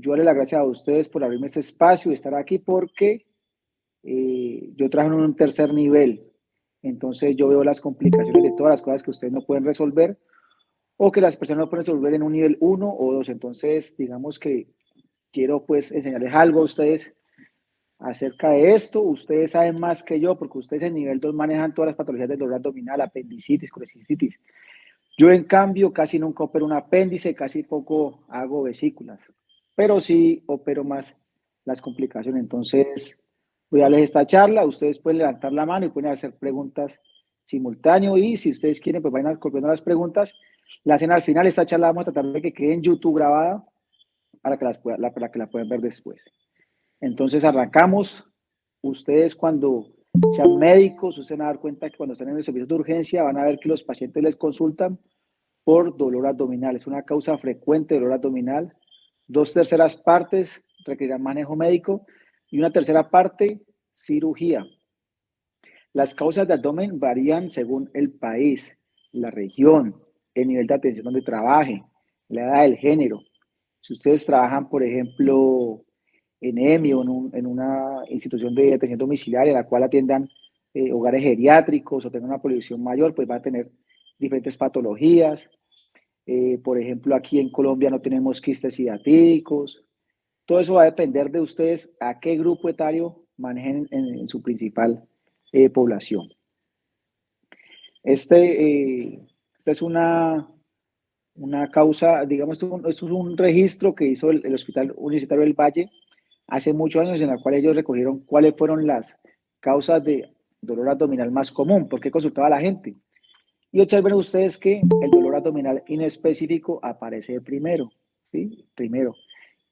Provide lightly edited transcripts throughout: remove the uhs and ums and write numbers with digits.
yo darle las gracias a ustedes por abrirme este espacio y estar aquí porque yo trabajo en un tercer nivel. Entonces yo veo las complicaciones de todas las cosas que ustedes no pueden resolver o que las personas no pueden resolver en un nivel uno o 2. Entonces, digamos que quiero pues enseñarles algo a ustedes acerca de esto. Ustedes saben más que yo porque ustedes en nivel 2 manejan todas las patologías del dolor abdominal, apendicitis, colecistitis. Yo en cambio casi nunca opero un apéndice, casi poco hago vesículas, pero sí opero más las complicaciones. Entonces voy a darles esta charla, ustedes pueden levantar la mano y pueden hacer preguntas simultáneo y si ustedes quieren pues vayan copiando las preguntas, la hacen al final. Esta charla vamos a tratar de que quede en YouTube grabada para que la puedan ver después. Entonces arrancamos. Ustedes cuando sean médicos, ustedes van a dar cuenta que cuando están en el servicio de urgencia van a ver que los pacientes les consultan por dolor abdominal. Es una causa frecuente de dolor abdominal. 2/3 requerirán manejo médico y una tercera parte cirugía. Las causas de abdomen varían según el país, la región, el nivel de atención donde trabaje, la edad, el género. Si ustedes trabajan, por ejemplo, en EMI o en una institución de atención domiciliaria, en la cual atiendan hogares geriátricos o tengan una población mayor, pues va a tener diferentes patologías. Por ejemplo, aquí en Colombia no tenemos quistes hiatídicos. Todo eso va a depender de ustedes a qué grupo etario manejen en su principal población. Esta es una causa, digamos, esto es un registro que hizo el Hospital Universitario del Valle hace muchos años, en la cual ellos recogieron cuáles fueron las causas de dolor abdominal más común, por qué consultaba a la gente. Y observen ustedes que el dolor abdominal inespecífico aparece primero, ¿sí? Primero.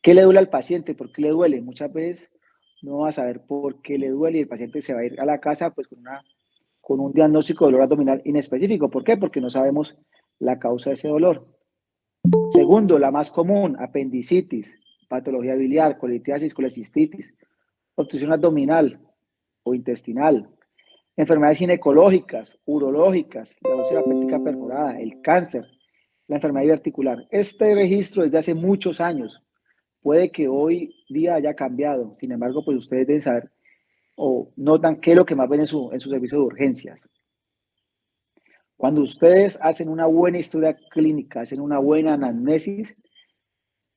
¿Qué le duele al paciente? ¿Por qué le duele? Muchas veces no va a saber por qué le duele y el paciente se va a ir a la casa pues con un diagnóstico de dolor abdominal inespecífico. ¿Por qué? Porque no sabemos la causa de ese dolor. Segundo, la más común, apendicitis, patología biliar, colitiasis, colecistitis, obstrucción abdominal o intestinal, enfermedades ginecológicas, urológicas, la úlcera péptica perforada, el cáncer, la enfermedad diverticular. Este registro es de hace muchos años. Puede que hoy día haya cambiado. Sin embargo, pues ustedes deben saber o notan qué es lo que más ven en su servicio de urgencias. Cuando ustedes hacen una buena historia clínica, hacen una buena anamnesis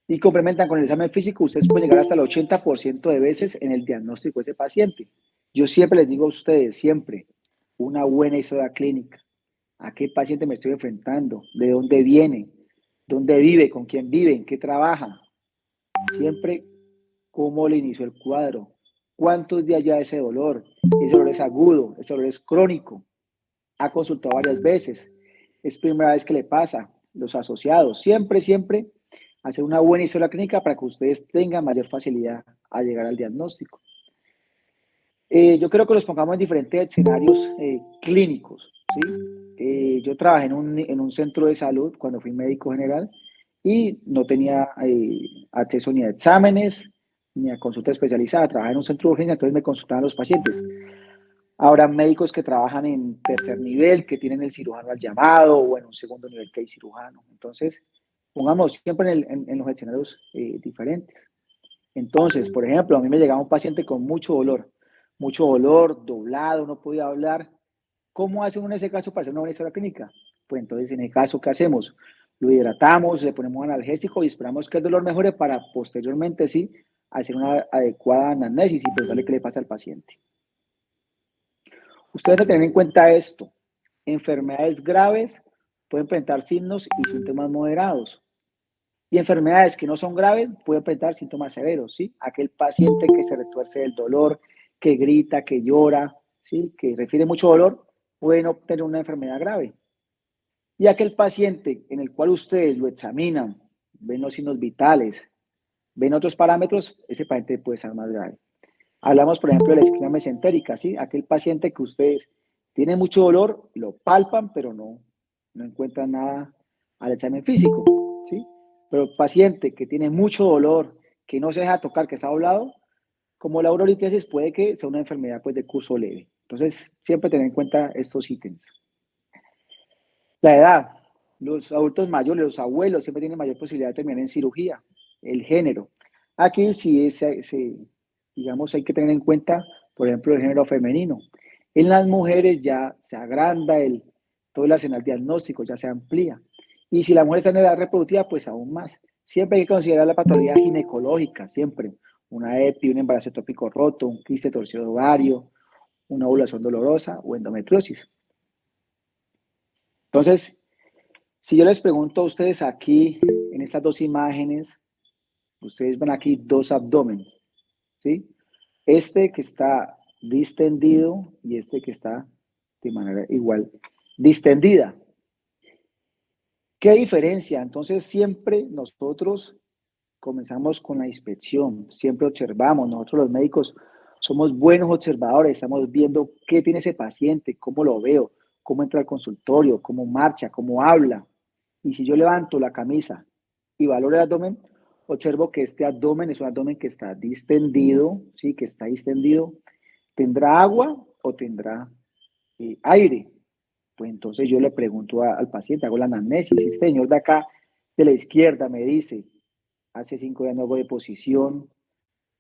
y complementan con el examen físico, ustedes pueden llegar hasta el 80% de veces en el diagnóstico de ese paciente. Yo siempre les digo a ustedes, siempre, una buena historia clínica. ¿A qué paciente me estoy enfrentando? ¿De dónde viene? ¿Dónde vive? ¿Con quién vive? ¿En qué trabaja? Siempre cómo le inició el cuadro, cuántos días ya ese dolor, ese dolor es agudo, ese dolor es crónico, ha consultado varias veces, es primera vez que le pasa, los asociados, siempre hacer una buena historia clínica para que ustedes tengan mayor facilidad a llegar al diagnóstico. Yo creo que los pongamos en diferentes escenarios clínicos, ¿sí? Yo trabajé en un centro de salud cuando fui médico general y no tenía acceso ni a exámenes ni a consulta especializada. Trabajaba en un centro de urgencia, entonces me consultaban los pacientes. Habrá médicos que trabajan en tercer nivel, que tienen el cirujano al llamado, o en un segundo nivel que hay cirujano. Entonces, pongamos siempre en los escenarios diferentes. Entonces, por ejemplo, a mí me llegaba un paciente con mucho dolor, doblado, no podía hablar. ¿Cómo hace uno en ese caso para hacer una buena historia clínica? Pues entonces, en el caso, ¿qué hacemos? Lo hidratamos, le ponemos analgésico y esperamos que el dolor mejore para posteriormente, sí, hacer una adecuada anamnesis y preguntarle qué le pasa al paciente. Ustedes deben tener en cuenta esto. Enfermedades graves pueden presentar signos y síntomas moderados. Y enfermedades que no son graves pueden presentar síntomas severos, ¿sí? Aquel paciente que se retuerce del dolor, que grita, que llora, ¿sí? Que refiere mucho dolor, pueden obtener una enfermedad grave. Y aquel paciente en el cual ustedes lo examinan, ven los signos vitales, ven otros parámetros, ese paciente puede estar más grave. Hablamos, por ejemplo, de la isquemia mesentérica, ¿sí? Aquel paciente que ustedes tienen mucho dolor, lo palpan, pero no encuentran nada al examen físico, ¿sí? Pero el paciente que tiene mucho dolor, que no se deja tocar, que está doblado, como la urolitiasis puede que sea una enfermedad pues, de curso leve. Entonces, siempre tener en cuenta estos ítems. La edad. Los adultos mayores, los abuelos, siempre tienen mayor posibilidad de terminar en cirugía. El género. Aquí sí, digamos, hay que tener en cuenta, por ejemplo, el género femenino. En las mujeres ya se agranda todo el arsenal diagnóstico, ya se amplía. Y si la mujer está en edad reproductiva, pues aún más. Siempre hay que considerar la patología ginecológica, siempre. Una EPI, un embarazo ectópico roto, un quiste torcido de ovario, una ovulación dolorosa o endometriosis. Entonces, si yo les pregunto a ustedes aquí, en estas dos imágenes, ustedes ven aquí dos abdómenes, ¿sí? Este que está distendido y este que está de manera igual distendida. ¿Qué diferencia? Entonces siempre nosotros comenzamos con la inspección, siempre observamos, nosotros los médicos somos buenos observadores, estamos viendo qué tiene ese paciente, cómo lo veo, cómo entra al consultorio, cómo marcha, cómo habla. Y si yo levanto la camisa y valoro el abdomen, observo que este abdomen es un abdomen que está distendido, ¿sí? Que está distendido. ¿Tendrá agua o tendrá aire? Pues entonces yo le pregunto al paciente, hago la anamnesis, si este señor de acá, de la izquierda, me dice, hace 5 días no hago deposición,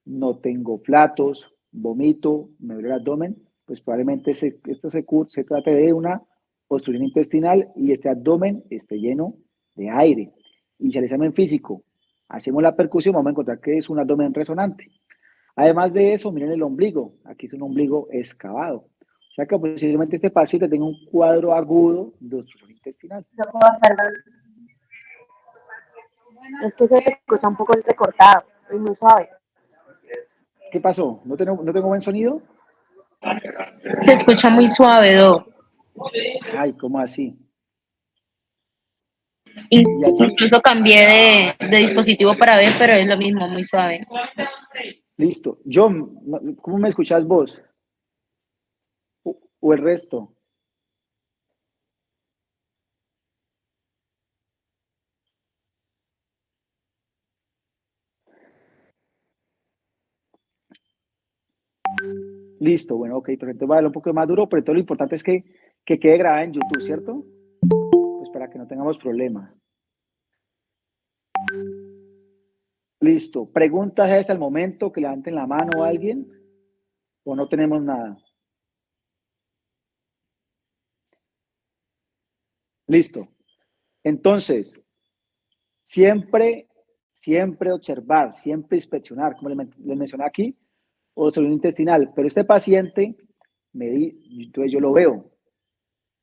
no tengo flatos, vomito, me duele el abdomen, pues probablemente esto se trate de una obstrucción intestinal y este abdomen esté lleno de aire. Y si al examen físico hacemos la percusión, vamos a encontrar que es un abdomen resonante. Además de eso, miren el ombligo, aquí es un ombligo excavado. O sea que posiblemente este paciente tenga un cuadro agudo de obstrucción intestinal. Esto se escucha un poco entrecortado, es muy suave. ¿Qué pasó? ¿No tengo buen sonido? Se escucha muy suave, Do. Ay, ¿cómo así? Y allí, Incluso cambié de dispositivo para ver, pero es lo mismo, muy suave. listo. John, ¿cómo me escuchás vos? ¿O el resto? Listo, bueno, ok, perfecto. Va a hablar un poco más duro, pero todo lo importante es que quede grabada en YouTube, ¿cierto? Pues para que no tengamos problema. Listo. ¿Preguntas hasta el momento? Que levanten la mano a alguien. ¿O no tenemos nada? Listo. Entonces, siempre observar, siempre inspeccionar, como les mencioné aquí, obstrucción intestinal. Pero este paciente, entonces yo lo veo,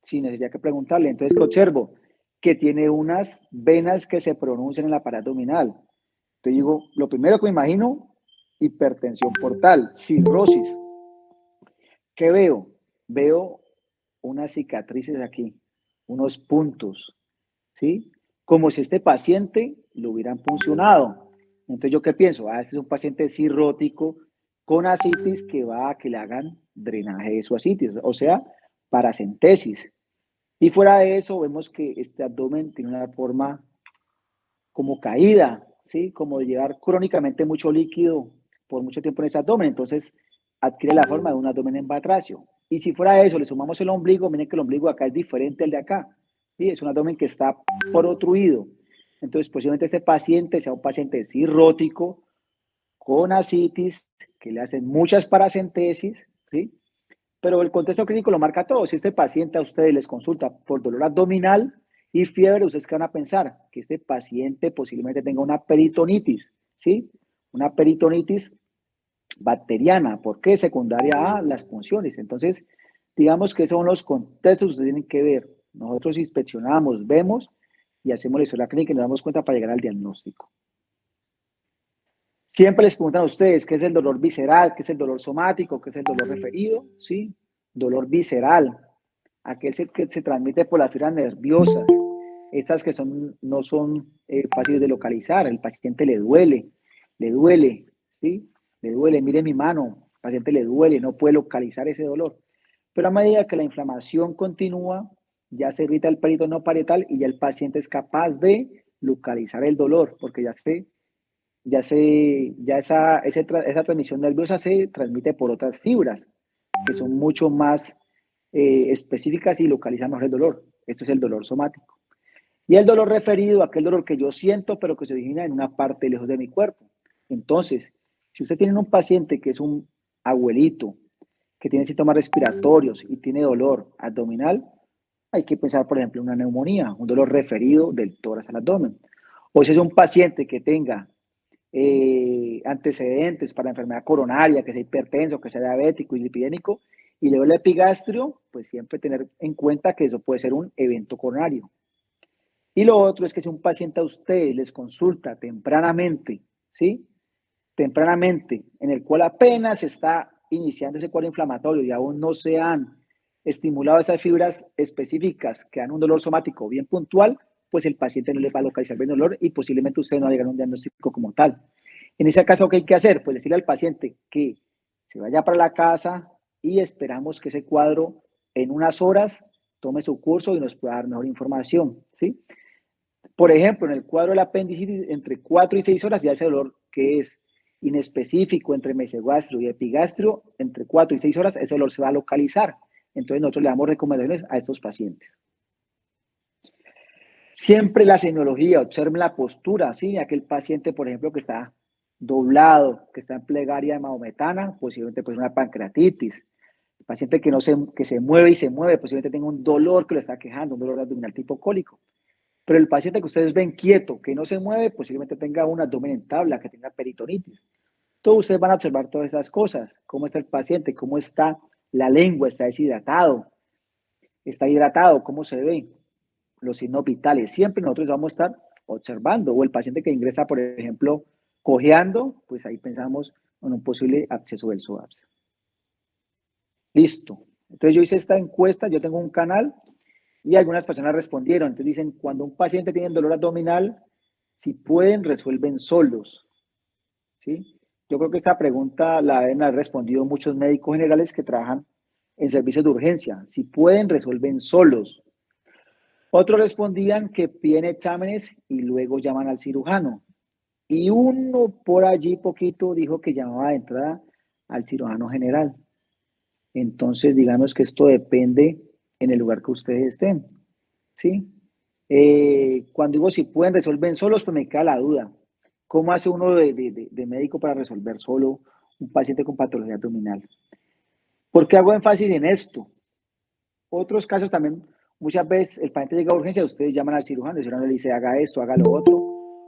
sin necesidad que preguntarle. Entonces, ¿qué observo? Que tiene unas venas que se pronuncian en la pared abdominal. Entonces digo, lo primero que me imagino, hipertensión portal, cirrosis. ¿Qué veo? Veo unas cicatrices aquí, unos puntos, ¿sí? Como si este paciente lo hubieran puncionado. Entonces, ¿yo qué pienso? Este es un paciente cirrótico con ascitis que va a que le hagan drenaje de su ascitis, o sea, paracentesis. Y fuera de eso, vemos que este abdomen tiene una forma como caída, ¿sí? Como de llevar crónicamente mucho líquido por mucho tiempo en ese abdomen. Entonces, adquiere la forma de un abdomen en batracio. Y si fuera eso, le sumamos el ombligo, miren que el ombligo acá es diferente al de acá. ¿Sí? Es un abdomen que está protruido. Entonces, posiblemente este paciente sea un paciente cirrótico con ascitis, que le hacen muchas paracentesis, ¿sí? Pero el contexto clínico lo marca todo. Si este paciente a ustedes les consulta por dolor abdominal y fiebre, ustedes qué van a pensar? Que este paciente posiblemente tenga una peritonitis, ¿sí? Una peritonitis bacteriana. ¿Por qué? Secundaria a las punciones. Entonces, digamos que esos son los contextos que ustedes tienen que ver. Nosotros inspeccionamos, vemos y hacemos la historia clínica y nos damos cuenta para llegar al diagnóstico. Siempre les preguntan a ustedes qué es el dolor visceral, qué es el dolor somático, qué es el dolor referido, ¿sí? Dolor visceral, aquel que se transmite por las fibras nerviosas, estas que no son fáciles de localizar, el paciente le duele, ¿sí? Le duele, mire mi mano, al paciente le duele, no puede localizar ese dolor. Pero a medida que la inflamación continúa, ya se irrita el peritoniano parietal y ya el paciente es capaz de localizar el dolor, porque esa transmisión nerviosa se transmite por otras fibras que son mucho más específicas y localizan mejor el dolor. Esto es el dolor somático. Y el dolor referido, aquel dolor que yo siento, pero que se origina en una parte lejos de mi cuerpo. Entonces, si usted tiene un paciente que es un abuelito, que tiene síntomas respiratorios y tiene dolor abdominal, hay que pensar, por ejemplo, en una neumonía, un dolor referido del tórax al abdomen. O si es un paciente que tenga antecedentes para enfermedad coronaria, que sea hipertenso, que sea diabético y lipidémico, y le duele el epigastrio, pues siempre tener en cuenta que eso puede ser un evento coronario. Y lo otro es que si un paciente a ustedes les consulta tempranamente, ¿sí? Tempranamente, en el cual apenas está iniciando ese cuadro inflamatorio y aún no se han estimulado esas fibras específicas que dan un dolor somático bien puntual, pues el paciente no le va a localizar bien dolor y posiblemente usted no va a llegar a un diagnóstico como tal. En ese caso, ¿qué hay que hacer? Pues decirle al paciente que se vaya para la casa y esperamos que ese cuadro en unas horas tome su curso y nos pueda dar mejor información, ¿sí? Por ejemplo, en el cuadro del apendicitis, entre 4 y 6 horas ya ese dolor que es inespecífico entre mesogastrio y epigastrio, entre 4 y 6 horas ese dolor se va a localizar. Entonces nosotros le damos recomendaciones a estos pacientes. Siempre la semiología, observen la postura, ¿sí? Aquel paciente, por ejemplo, que está doblado, que está en plegaria maometana, posiblemente pues una pancreatitis. El paciente que, no se, que se mueve y se mueve, posiblemente tenga un dolor que lo está quejando, un dolor abdominal tipo cólico. Pero el paciente que ustedes ven quieto, que no se mueve, posiblemente tenga un abdomen en tabla, que tenga peritonitis. Todos ustedes van a observar todas esas cosas. Cómo está el paciente, cómo está la lengua, está hidratado, cómo se ve, los signos vitales. Siempre nosotros vamos a estar observando. O el paciente que ingresa, por ejemplo, cojeando, pues ahí pensamos en un posible absceso del psoas. Listo. Entonces yo hice esta encuesta, yo tengo un canal y algunas personas respondieron. Entonces dicen, cuando un paciente tiene dolor abdominal, si pueden, resuelven solos. ¿Sí? Yo creo que esta pregunta la deben haber respondido muchos médicos generales que trabajan en servicios de urgencia. Si pueden, resuelven solos. Otros respondían que piden exámenes y luego llaman al cirujano. Y uno por allí poquito dijo que llamaba de entrada al cirujano general. Entonces, digamos que esto depende en el lugar que ustedes estén. ¿Sí? Cuando digo si pueden, resolver solos, pues me queda la duda. ¿Cómo hace uno de médico para resolver solo un paciente con patología abdominal? ¿Por qué hago énfasis en esto? Otros casos también, muchas veces el paciente llega a urgencia, ustedes llaman al cirujano, el cirujano le dice haga esto, haga lo otro.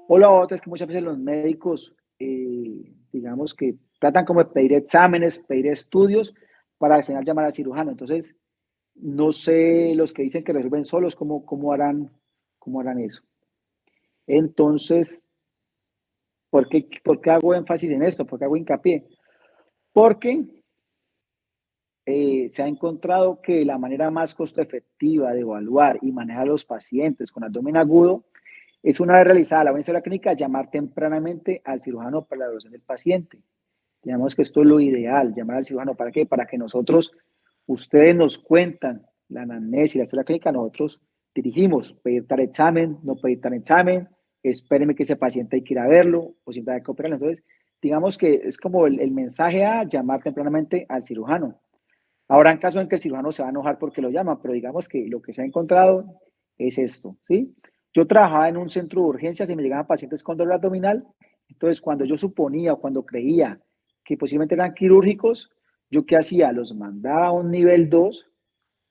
O lo otro es que muchas veces los médicos, digamos que tratan como de pedir exámenes, pedir estudios para al final llamar al cirujano. Entonces, no sé los que dicen que resuelven solos, cómo harán eso. Entonces, ¿por qué hago énfasis en esto? ¿Por qué hago hincapié? Porque se ha encontrado que la manera más costo efectiva de evaluar y manejar a los pacientes con abdomen agudo es, una vez realizada la evaluación de la clínica, llamar tempranamente al cirujano para la evaluación del paciente. Digamos que esto es lo ideal, llamar al cirujano. ¿Para qué? Para que nosotros, ustedes nos cuentan la anamnesis y la historia clínica, nosotros dirigimos, pedir tal examen, no pedir tal examen, espérenme que ese paciente hay que ir a verlo, o siempre hay que operarlo. Entonces, digamos que es como el mensaje a llamar tempranamente al cirujano. Habrá casos en que el cirujano se va a enojar porque lo llama, pero digamos que lo que se ha encontrado es esto, ¿sí? Yo trabajaba en un centro de urgencias y me llegaban pacientes con dolor abdominal. Entonces, cuando yo suponía o cuando creía que posiblemente eran quirúrgicos, ¿yo qué hacía? Los mandaba a un nivel 2,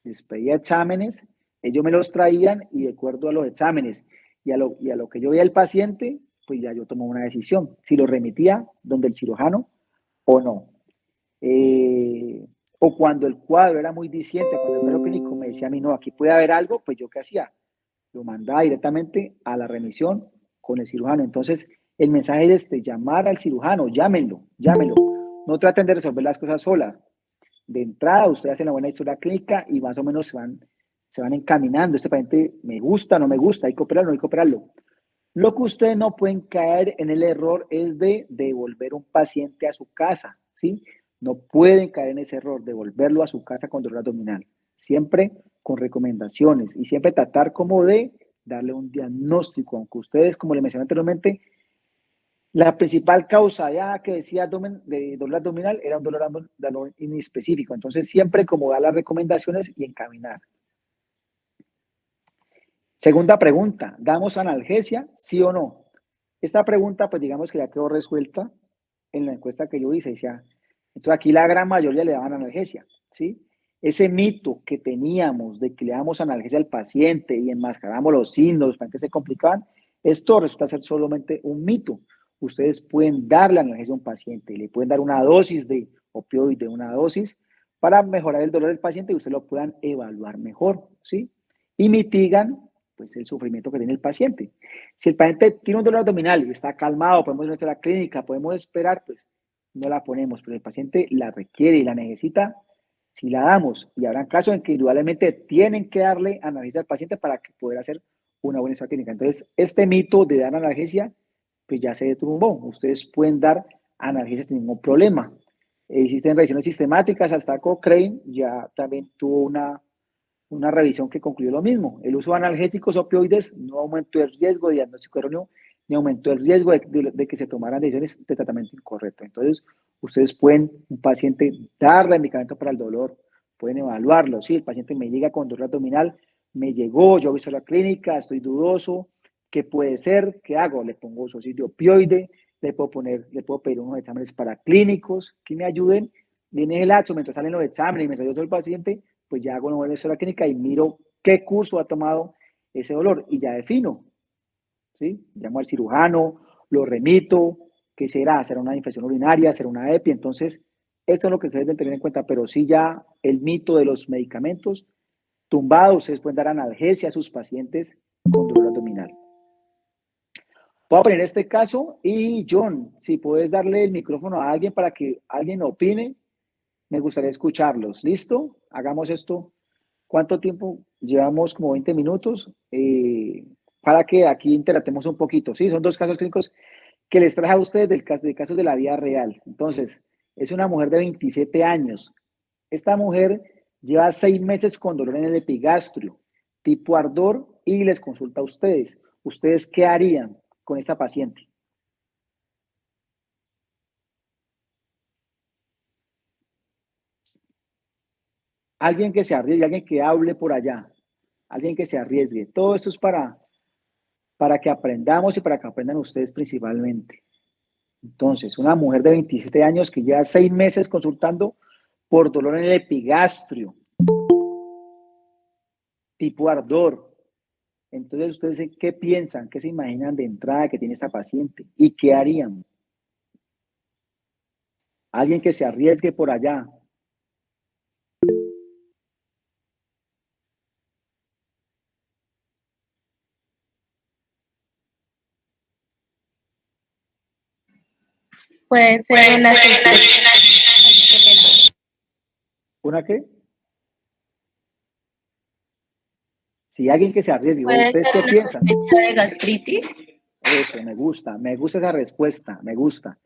les pedía exámenes, ellos me los traían y de acuerdo a los exámenes y a lo que yo veía el paciente, pues ya yo tomaba una decisión, si lo remitía donde el cirujano o no. O cuando el cuadro era muy diciente, cuando el médico clínico me decía a mí, no, aquí puede haber algo, pues yo qué hacía, lo mandaba directamente a la remisión con el cirujano. Entonces, el mensaje es este, llamar al cirujano, llámenlo. No traten de resolver las cosas solas. De entrada, ustedes hacen la buena historia clínica y más o menos se van encaminando. Este paciente me gusta, no me gusta, hay que operarlo, no hay que operarlo. Lo que ustedes no pueden caer en el error es de devolver un paciente a su casa, ¿sí? No pueden caer en ese error, devolverlo a su casa con dolor abdominal. Siempre con recomendaciones y siempre tratar como de darle un diagnóstico, aunque ustedes, como le mencioné anteriormente, la principal causa ya que decía de dolor abdominal era un dolor inespecífico. Entonces, siempre como dar las recomendaciones y encaminar. Segunda pregunta, ¿damos analgesia, sí o no? Esta pregunta, pues digamos que ya quedó resuelta en la encuesta que yo hice. Decía, entonces aquí la gran mayoría le daban analgesia, ¿sí? Ese mito que teníamos de que le damos analgesia al paciente y enmascaramos los signos para que se complicaban, esto resulta ser solamente un mito. Ustedes pueden darle analgesia a un paciente, le pueden dar una dosis de opioide, una dosis para mejorar el dolor del paciente y ustedes lo puedan evaluar mejor, ¿sí? Y mitigan pues el sufrimiento que tiene el paciente. Si el paciente tiene un dolor abdominal y está calmado, podemos ir a la clínica, podemos esperar, pues no la ponemos, pero el paciente la requiere y la necesita, si la damos. Y habrá casos en que indudablemente tienen que darle analgesia al paciente para que pueda hacer una buena historia clínica. Entonces, este mito de dar analgesia, pues ya se detumbó. Ustedes pueden dar analgesia sin ningún problema. Existen revisiones sistemáticas, hasta Cochrane ya también tuvo una revisión que concluyó lo mismo. El uso de analgésicos opioides no aumentó el riesgo de diagnóstico erróneo ni aumentó el riesgo de que se tomaran decisiones de tratamiento incorrecto. Entonces, ustedes pueden, un paciente, darle medicamento para el dolor, pueden evaluarlo. Si el paciente me llega con dolor abdominal, me llegó, yo he visto la clínica, estoy dudoso, ¿qué puede ser? ¿Qué hago? Le pongo dosis de opioide, le puedo pedir unos exámenes paraclínicos que me ayuden. Viene el laxo, mientras salen los exámenes y mientras yo soy el paciente, pues ya hago una buena historia clínica y miro qué curso ha tomado ese dolor y ya defino, ¿sí? Llamo al cirujano, lo remito, ¿qué será? ¿Será una infección urinaria? ¿Será una EPI? Entonces, eso es lo que se deben tener en cuenta, pero sí ya el mito de los medicamentos tumbados, ustedes pueden dar analgesia a sus pacientes con dolor abdominal. Voy a poner este caso y John, si puedes darle el micrófono a alguien para que alguien opine, me gustaría escucharlos. ¿Listo? Hagamos esto. ¿Cuánto tiempo? Llevamos como 20 minutos para que aquí interactuemos un poquito. ¿Sí? Son dos casos clínicos que les traje a ustedes de casos de la vida real. Entonces, es una mujer de 27 años. Esta mujer lleva 6 meses con dolor en el epigastrio, tipo ardor, y les consulta a ustedes. ¿Ustedes qué harían con esta paciente? Alguien que se arriesgue, alguien que hable por allá, alguien que se arriesgue. Todo esto es para que aprendamos y para que aprendan ustedes principalmente. Entonces, una mujer de 27 años que lleva 6 meses consultando por dolor en el epigastrio, tipo ardor. Entonces, ustedes, ¿qué piensan? ¿Qué se imaginan de entrada que tiene esta paciente? ¿Y qué harían? Alguien que se arriesgue por allá. Puede ser una sospecha. Ay, qué pena. ¿Una qué? Si alguien que se arriesgue, ¿o Puede ustedes ser qué una piensan? sospecha de gastritis. Eso, me gusta esa respuesta, me gusta.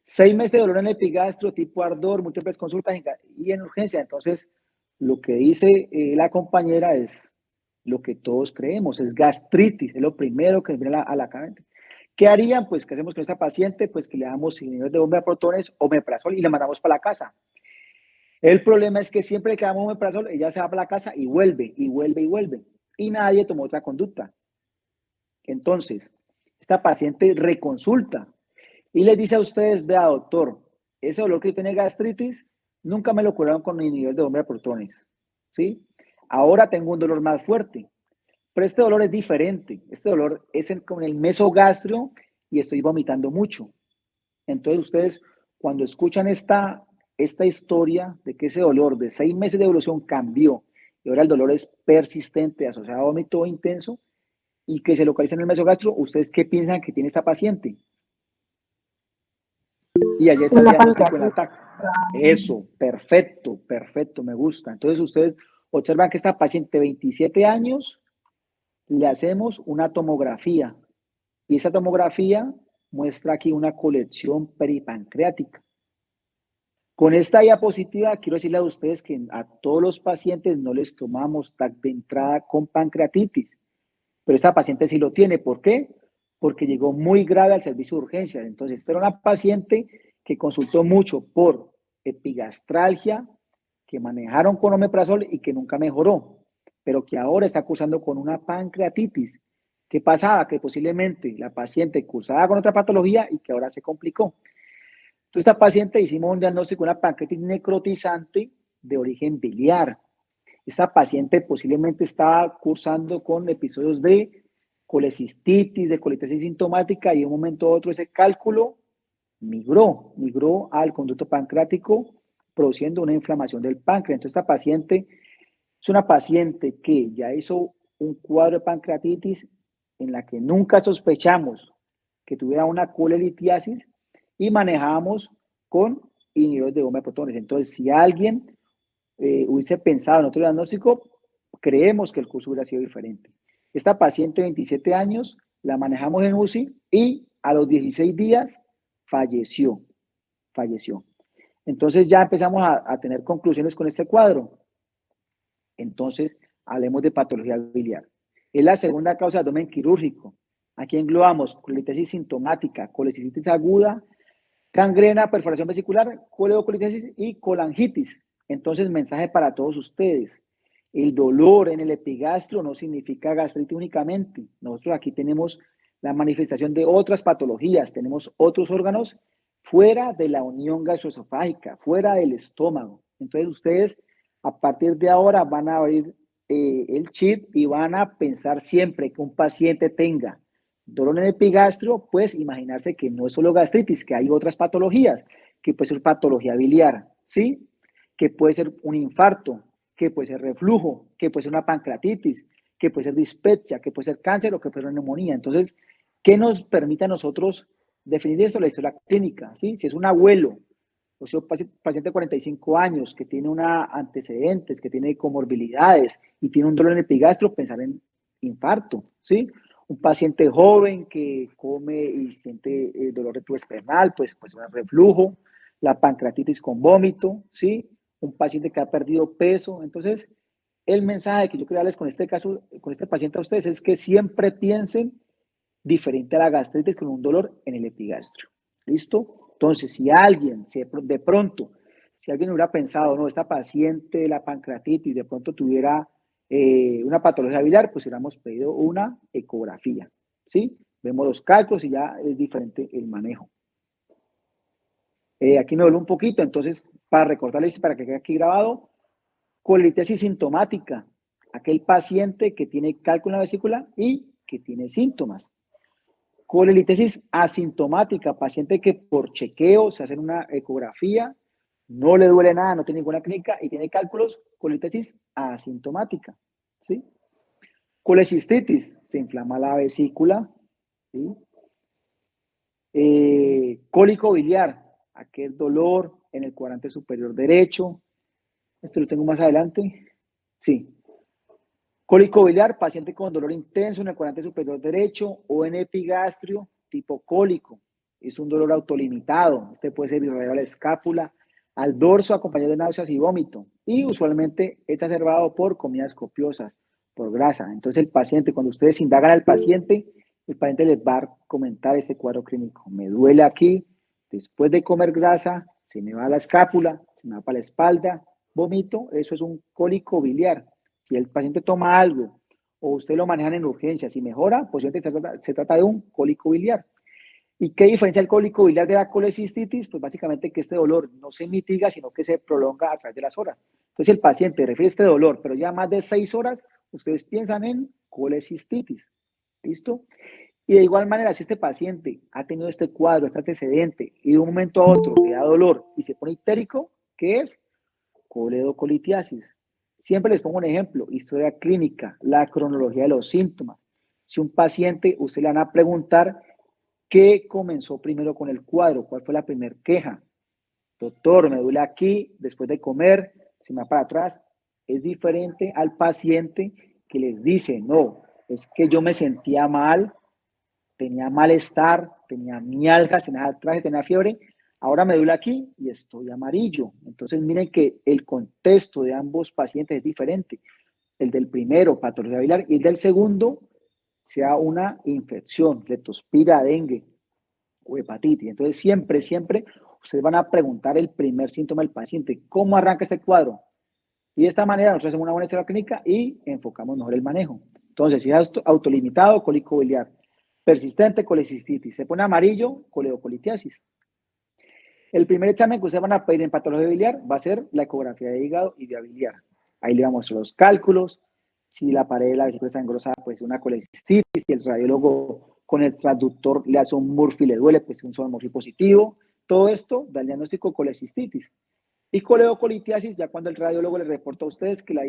6 meses de dolor en el epigastrio, tipo ardor, múltiples consultas y en urgencia. Entonces, lo que dice la compañera es lo que todos creemos, es gastritis, es lo primero que viene a la cabeza. ¿Qué harían? Pues, ¿qué hacemos con esta paciente? Pues que le damos inhibidores de bomba de protones, omeprazol y le mandamos para la casa. El problema es que siempre que damos omeprazol, ella se va para la casa y vuelve, y vuelve, y vuelve. Y nadie tomó otra conducta. Entonces, esta paciente reconsulta y les dice a ustedes, vea doctor, ese dolor que yo tenía gastritis, nunca me lo curaron con mi nivel de bomba de protones, ¿sí? Ahora tengo un dolor más fuerte, pero este dolor es diferente. Este dolor es con el mesogastrio y estoy vomitando mucho. Entonces ustedes, cuando escuchan esta historia de que ese dolor de 6 meses de evolución cambió y ahora el dolor es persistente, asociado a vómito intenso y que se localiza en el mesogastrio, ¿ustedes qué piensan que tiene esta paciente? Y allí está el Una diagnóstico en la pancreatitis. TAC. Eso, perfecto, perfecto, me gusta. Entonces ustedes observan que esta paciente de 27 años le hacemos una tomografía y esa tomografía muestra aquí una colección peripancreática. Con esta diapositiva quiero decirle a ustedes que a todos los pacientes no les tomamos TAC de entrada con pancreatitis, pero esta paciente sí lo tiene. ¿Por qué? Porque llegó muy grave al servicio de urgencias. Entonces, esta era una paciente que consultó mucho por epigastralgia, que manejaron con omeprazol y que nunca mejoró, pero que ahora está cursando con una pancreatitis. ¿Qué pasaba? Que posiblemente la paciente cursaba con otra patología y que ahora se complicó. Entonces, esta paciente hicimos un diagnóstico de una pancreatitis necrotizante de origen biliar. Esta paciente posiblemente estaba cursando con episodios de colecistitis, de colitis sintomática, y de un momento a otro ese cálculo migró al conducto pancreático, produciendo una inflamación del páncreas. Entonces, esta paciente es una paciente que ya hizo un cuadro de pancreatitis en la que nunca sospechamos que tuviera una colelitiasis y manejábamos con inhibidores de bomba de protones. Entonces, si alguien hubiese pensado en otro diagnóstico, creemos que el curso hubiera sido diferente. Esta paciente de 27 años la manejamos en UCI y a los 16 días falleció. Entonces ya empezamos a tener conclusiones con este cuadro. Entonces, hablemos de patología biliar. Es la segunda causa de abdomen quirúrgico. Aquí englobamos colititis sintomática, colecistitis aguda, gangrena, perforación vesicular, coledocolitiasis y colangitis. Entonces, mensaje para todos ustedes. El dolor en el epigastrio no significa gastritis únicamente. Nosotros aquí tenemos la manifestación de otras patologías, tenemos otros órganos fuera de la unión gastroesofágica, fuera del estómago. Entonces, ustedes a partir de ahora van a abrir el chip y van a pensar siempre que un paciente tenga dolor en el epigastrio, pues imaginarse que no es solo gastritis, que hay otras patologías, que puede ser patología biliar, ¿sí? Que puede ser un infarto, que puede ser reflujo, que puede ser una pancreatitis, que puede ser dispepsia, que puede ser cáncer o que puede ser neumonía. Entonces, ¿qué nos permite a nosotros definir eso? La historia clínica, ¿sí? Si es un abuelo, o sea, un paciente de 45 años que tiene una antecedentes, que tiene comorbilidades y tiene un dolor en el epigastrio, pensar en infarto, ¿sí? Un paciente joven que come y siente dolor retroesternal, pues un reflujo, la pancreatitis con vómito, ¿sí? Un paciente que ha perdido peso. Entonces, el mensaje que yo quiero darles con este caso, con este paciente a ustedes, es que siempre piensen diferente a la gastritis con un dolor en el epigastrio. ¿Listo? Entonces, si alguien, de pronto, si alguien hubiera pensado, no, esta paciente de la pancreatitis de pronto tuviera una patología biliar, pues hubiéramos pedido una ecografía, ¿sí? Vemos los cálculos y ya es diferente el manejo. Aquí me duele un poquito, entonces, para recordarles, para que quede aquí grabado, colititis sintomática, aquel paciente que tiene cálculo en la vesícula y que tiene síntomas. Colelitesis asintomática, paciente que por chequeo se hace una ecografía, no le duele nada, no tiene ninguna clínica y tiene cálculos, colelitesis asintomática, ¿sí? Colecistitis, se inflama la vesícula, ¿sí? Cólico biliar, aquel dolor en el cuadrante superior derecho, esto lo tengo más adelante, sí. Cólico biliar, paciente con dolor intenso en el cuadrante superior derecho o en epigastrio tipo cólico. Es un dolor autolimitado. Este puede ser irradiado a la escápula, al dorso acompañado de náuseas y vómito. Y usualmente está exacerbado por comidas copiosas, por grasa. Entonces el paciente, cuando ustedes indagan al paciente, el paciente les va a comentar este cuadro clínico. Me duele aquí, después de comer grasa, se me va a la escápula, se me va para la espalda, vómito. Eso es un cólico biliar. Si el paciente toma algo o usted lo maneja en urgencias y mejora, pues se trata de un cólico biliar. ¿Y qué diferencia el cólico biliar de la colecistitis? Pues básicamente que este dolor no se mitiga, sino que se prolonga a través de las horas. Entonces el paciente refiere este dolor, pero ya más de 6 horas, ustedes piensan en colecistitis. ¿Listo? Y de igual manera, si este paciente ha tenido este cuadro, este antecedente, y de un momento a otro le da dolor y se pone histérico, ¿qué es? Coledocolitiasis. Siempre les pongo un ejemplo, historia clínica, la cronología de los síntomas. Si un paciente, usted le van a preguntar qué comenzó primero con el cuadro, cuál fue la primera queja. Doctor, me duele aquí, después de comer, se me va para atrás. Es diferente al paciente que les dice, no, es que yo me sentía mal, tenía malestar, tenía mialgias, tenía artritis, tenía fiebre, ahora me duele aquí y estoy amarillo. Entonces miren que el contexto de ambos pacientes es diferente. El del primero, patología biliar, y el del segundo, sea una infección, leptospira, dengue o hepatitis. Entonces siempre ustedes van a preguntar el primer síntoma del paciente, ¿cómo arranca este cuadro? Y de esta manera nosotros hacemos una buena historia clínica y enfocamos mejor el manejo. Entonces, si es autolimitado, cólico biliar. Persistente, colecistitis. Se pone amarillo, coleocolitiasis. El primer examen que ustedes van a pedir en patología biliar va a ser la ecografía de hígado y vía biliar. Ahí le vamos a los cálculos. Si la pared de la vesícula está engrosada, pues una colecistitis. Si el radiólogo con el transductor le hace un Murphy y le duele, pues un Murphy positivo. Todo esto da el diagnóstico de colecistitis. Y coleocolitiasis, ya cuando el radiólogo le reporta a ustedes que la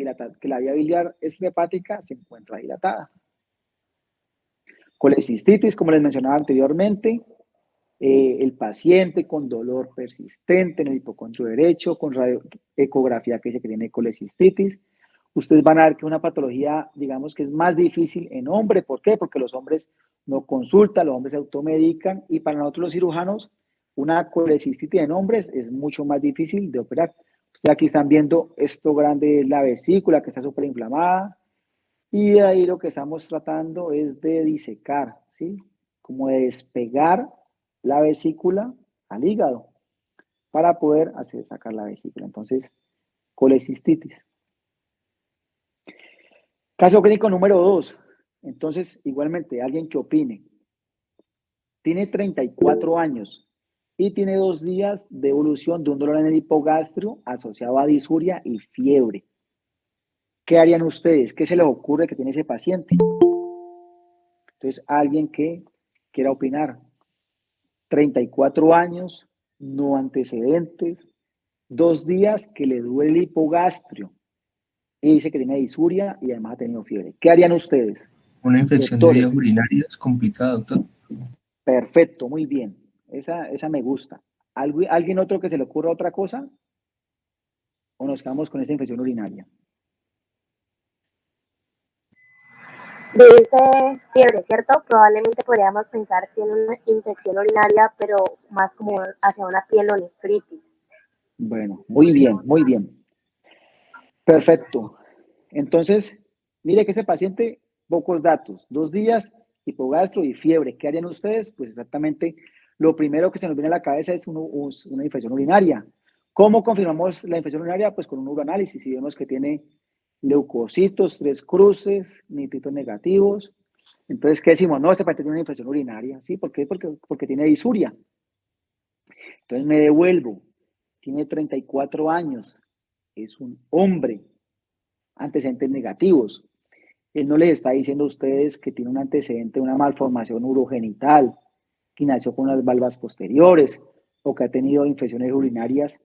vía biliar extrahepática se encuentra dilatada. Colecistitis, como les mencionaba anteriormente, el paciente con dolor persistente en el hipocondrio derecho, con ecografía que dice que tiene colecistitis. Ustedes van a ver que una patología, digamos que es más difícil en hombre. ¿Por qué? Porque los hombres no consultan, los hombres se automedican y para nosotros los cirujanos, una colecistitis en hombres es mucho más difícil de operar. Ustedes aquí están viendo esto grande, la vesícula que está súper inflamada y ahí lo que estamos tratando es de disecar, ¿sí? Como de despegar la vesícula al hígado para poder hacer sacar la vesícula. Entonces, colecistitis. Caso clínico número 2. Entonces, igualmente, alguien que opine. Tiene 34 años y tiene 2 días de evolución de un dolor en el hipogastrio asociado a disuria y fiebre. ¿Qué harían ustedes? ¿Qué se les ocurre que tiene ese paciente? Entonces, alguien que quiera opinar. 34 años, no antecedentes, 2 días que le duele el hipogastrio y dice que tiene disuria y además ha tenido fiebre. ¿Qué harían ustedes? Una infección de Doctores. vías urinarias complicada, doctor. Perfecto, muy bien. Esa me gusta. ¿Alguien otro que se le ocurra otra cosa? ¿O nos quedamos con esa infección urinaria? Dice fiebre, ¿cierto? Probablemente podríamos pensar si en una infección urinaria, pero más como hacia una pielonefritis. Bueno, muy bien, muy bien. Perfecto. Entonces, mire que este paciente, pocos datos, 2 días, hipogastro y fiebre. ¿Qué harían ustedes? Pues exactamente lo primero que se nos viene a la cabeza es una infección urinaria. ¿Cómo confirmamos la infección urinaria? Pues con un uroanálisis y vemos que tiene leucocitos, 3 cruces, nitritos negativos. Entonces, ¿qué decimos? No, este paciente tiene una infección urinaria. ¿Sí? ¿Por qué? Porque tiene disuria. Entonces me devuelvo. Tiene 34 años. Es un hombre. Antecedentes negativos. Él no les está diciendo a ustedes que tiene un antecedente, una malformación urogenital, que nació con las valvas posteriores o que ha tenido infecciones urinarias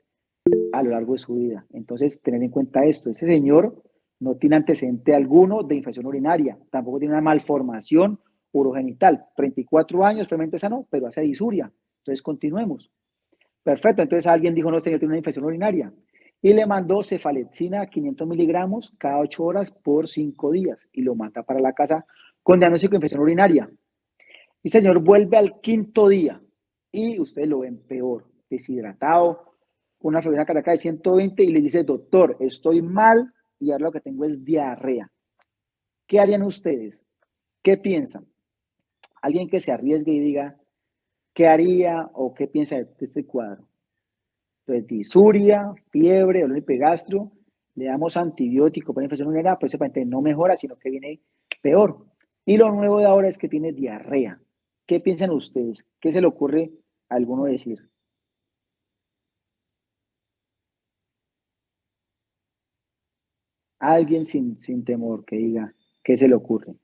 a lo largo de su vida. Entonces, tener en cuenta esto. Ese señor no tiene antecedente alguno de infección urinaria, tampoco tiene una malformación urogenital. 34 años, probablemente sano, pero hace disuria. Entonces, continuemos. Perfecto, entonces alguien dijo, no, este señor tiene una infección urinaria. Y le mandó cefalexina 500 miligramos cada 8 horas por 5 días y lo manda para la casa con diagnóstico de infección urinaria. Y el señor vuelve al 5.º día y ustedes lo ven peor, deshidratado, con una frecuencia cardíaca de 120 y le dice, doctor, estoy mal y ahora lo que tengo es diarrea. ¿Qué harían ustedes? ¿Qué piensan? Alguien que se arriesgue y diga, ¿qué haría o qué piensa de este cuadro? Entonces, disuria, fiebre, dolor epigastrio, le damos antibiótico para infección urinaria, pues ese paciente no mejora, sino que viene peor. Y lo nuevo de ahora es que tiene diarrea. ¿Qué piensan ustedes? ¿Qué se le ocurre a alguno decir? Alguien sin temor que diga, ¿qué se le ocurre?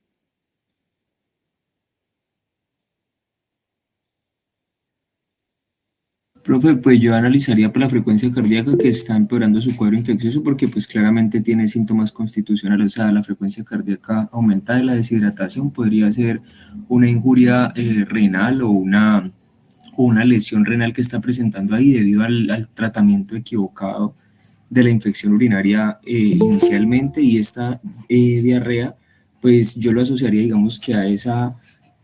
Profe, pues yo analizaría por la frecuencia cardíaca que está empeorando su cuadro infeccioso porque pues claramente tiene síntomas constitucionales, o sea, la frecuencia cardíaca aumenta de la deshidratación, podría ser una injuria renal o una lesión renal que está presentando ahí debido al tratamiento equivocado de la infección urinaria inicialmente y esta diarrea, pues yo lo asociaría, digamos, que a esa,